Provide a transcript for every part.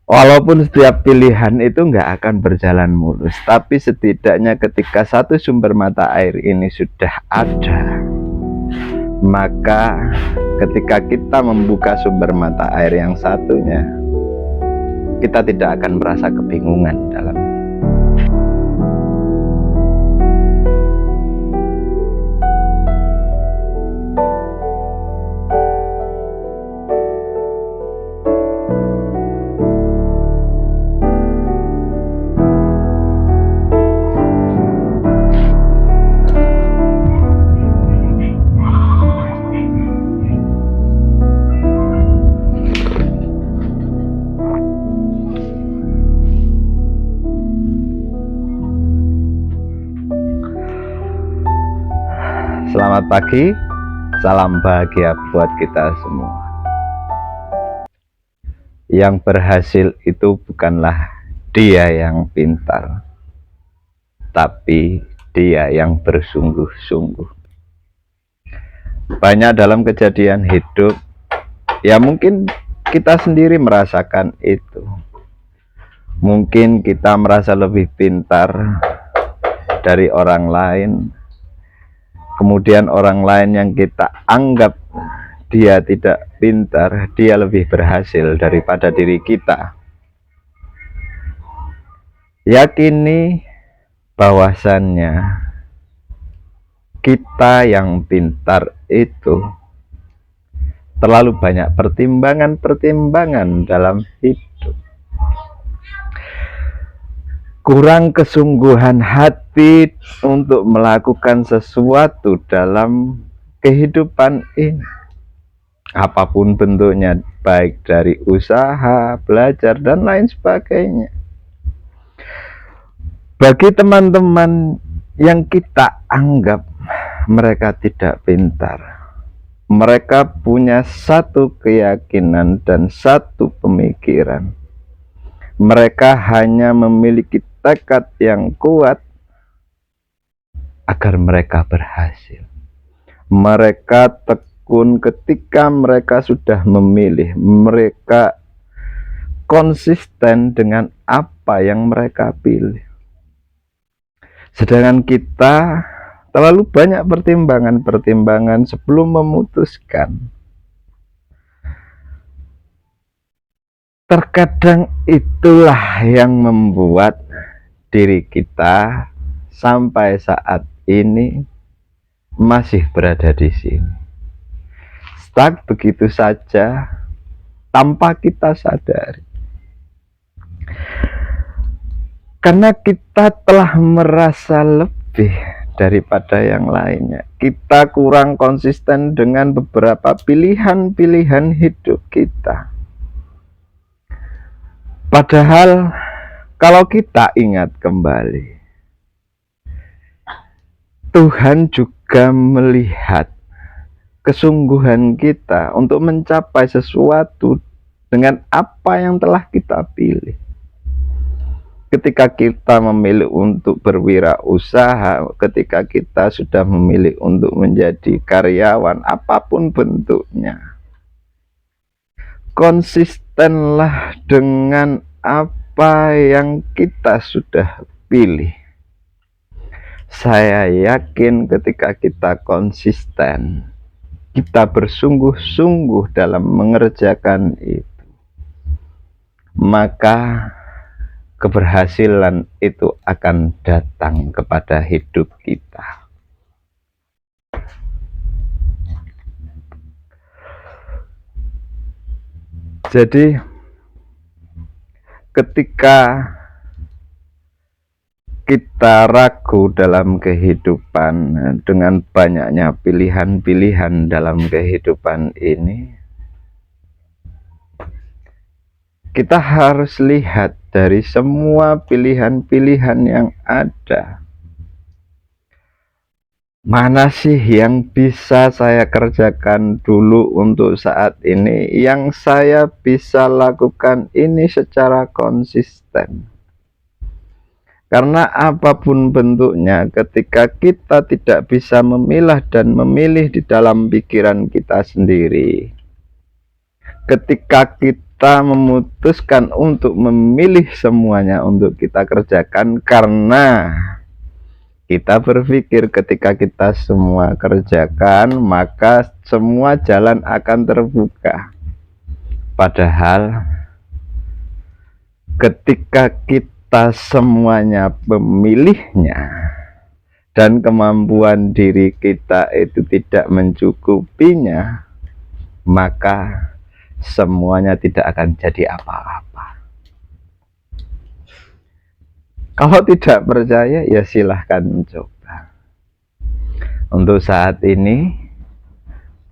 Walaupun setiap pilihan itu nggak akan berjalan mulus, tapi setidaknya ketika satu sumber mata air ini sudah ada, maka ketika kita membuka sumber mata air yang satunya, kita tidak akan merasa kebingungan dalam. Selamat pagi, salam bahagia buat kita semua. Yang berhasil itu bukanlah dia yang pintar, tapi dia yang bersungguh-sungguh. Banyak dalam kejadian hidup, ya mungkin kita sendiri merasakan itu. Mungkin kita merasa lebih pintar dari orang lain, kemudian orang lain yang kita anggap dia tidak pintar, dia lebih berhasil daripada diri kita. Yakini bahwasannya kita yang pintar itu terlalu banyak pertimbangan-pertimbangan dalam hidup. Kurang kesungguhan hati untuk melakukan sesuatu dalam kehidupan ini, apapun bentuknya, baik dari usaha, belajar, dan lain sebagainya. Bagi teman-teman yang kita anggap mereka tidak pintar, mereka punya satu keyakinan dan satu pemikiran. Mereka hanya memiliki tekad yang kuat agar mereka berhasil. Mereka tekun ketika mereka sudah memilih. Mereka konsisten dengan apa yang mereka pilih. Sedangkan kita terlalu banyak pertimbangan-pertimbangan sebelum memutuskan. Terkadang itulah yang membuat diri kita sampai saat ini masih berada di sini, stuck begitu saja tanpa kita sadari, karena kita telah merasa lebih daripada yang lainnya. Kita kurang konsisten dengan beberapa pilihan-pilihan hidup kita. Padahal kalau kita ingat kembali, Tuhan juga melihat kesungguhan kita untuk mencapai sesuatu dengan apa yang telah kita pilih. Ketika kita memilih untuk berwirausaha, ketika kita sudah memilih untuk menjadi karyawan, apapun bentuknya, konsistenlah dengan apa yang kita sudah pilih. Saya yakin ketika kita konsisten, kita bersungguh-sungguh dalam mengerjakan itu, maka keberhasilan itu akan datang kepada hidup kita. Jadi ketika kita ragu dalam kehidupan dengan banyaknya pilihan-pilihan dalam kehidupan ini, kita harus lihat dari semua pilihan-pilihan yang ada, mana sih yang bisa saya kerjakan dulu untuk saat ini, yang saya bisa lakukan ini secara konsisten. Karena apapun bentuknya, ketika kita tidak bisa memilah dan memilih di dalam pikiran kita sendiri, ketika kita kita memutuskan untuk memilih semuanya untuk kita kerjakan karena kita berpikir ketika kita semua kerjakan maka semua jalan akan terbuka. Padahal ketika kita semuanya pemilihnya dan kemampuan diri kita itu tidak mencukupinya, maka semuanya tidak akan jadi apa-apa. Kalau tidak percaya ya silahkan mencoba. Untuk saat ini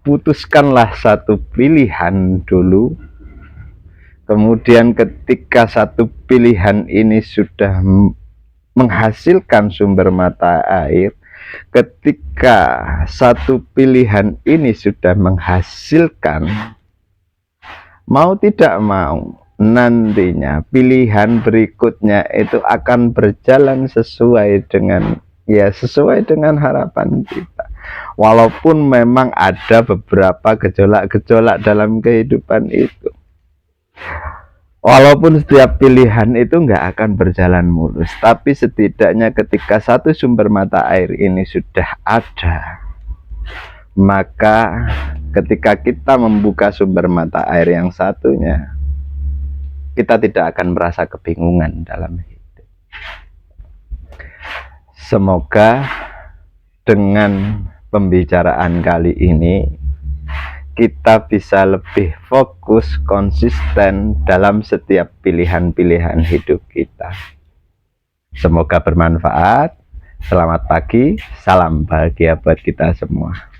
putuskanlah satu pilihan dulu. Kemudian ketika satu pilihan ini sudah menghasilkan sumber mata air, ketika satu pilihan ini sudah menghasilkan, mau tidak mau nantinya pilihan berikutnya itu akan berjalan sesuai dengan harapan kita. Walaupun memang ada beberapa gejolak-gejolak dalam kehidupan itu, walaupun setiap pilihan itu nggak akan berjalan mulus, tapi setidaknya ketika satu sumber mata air ini sudah ada, maka ketika kita membuka sumber mata air yang satunya, kita tidak akan merasa kebingungan dalam hidup. Semoga dengan pembicaraan kali ini kita bisa lebih fokus, konsisten dalam setiap pilihan-pilihan hidup kita. Semoga bermanfaat. Selamat pagi, salam bahagia buat kita semua.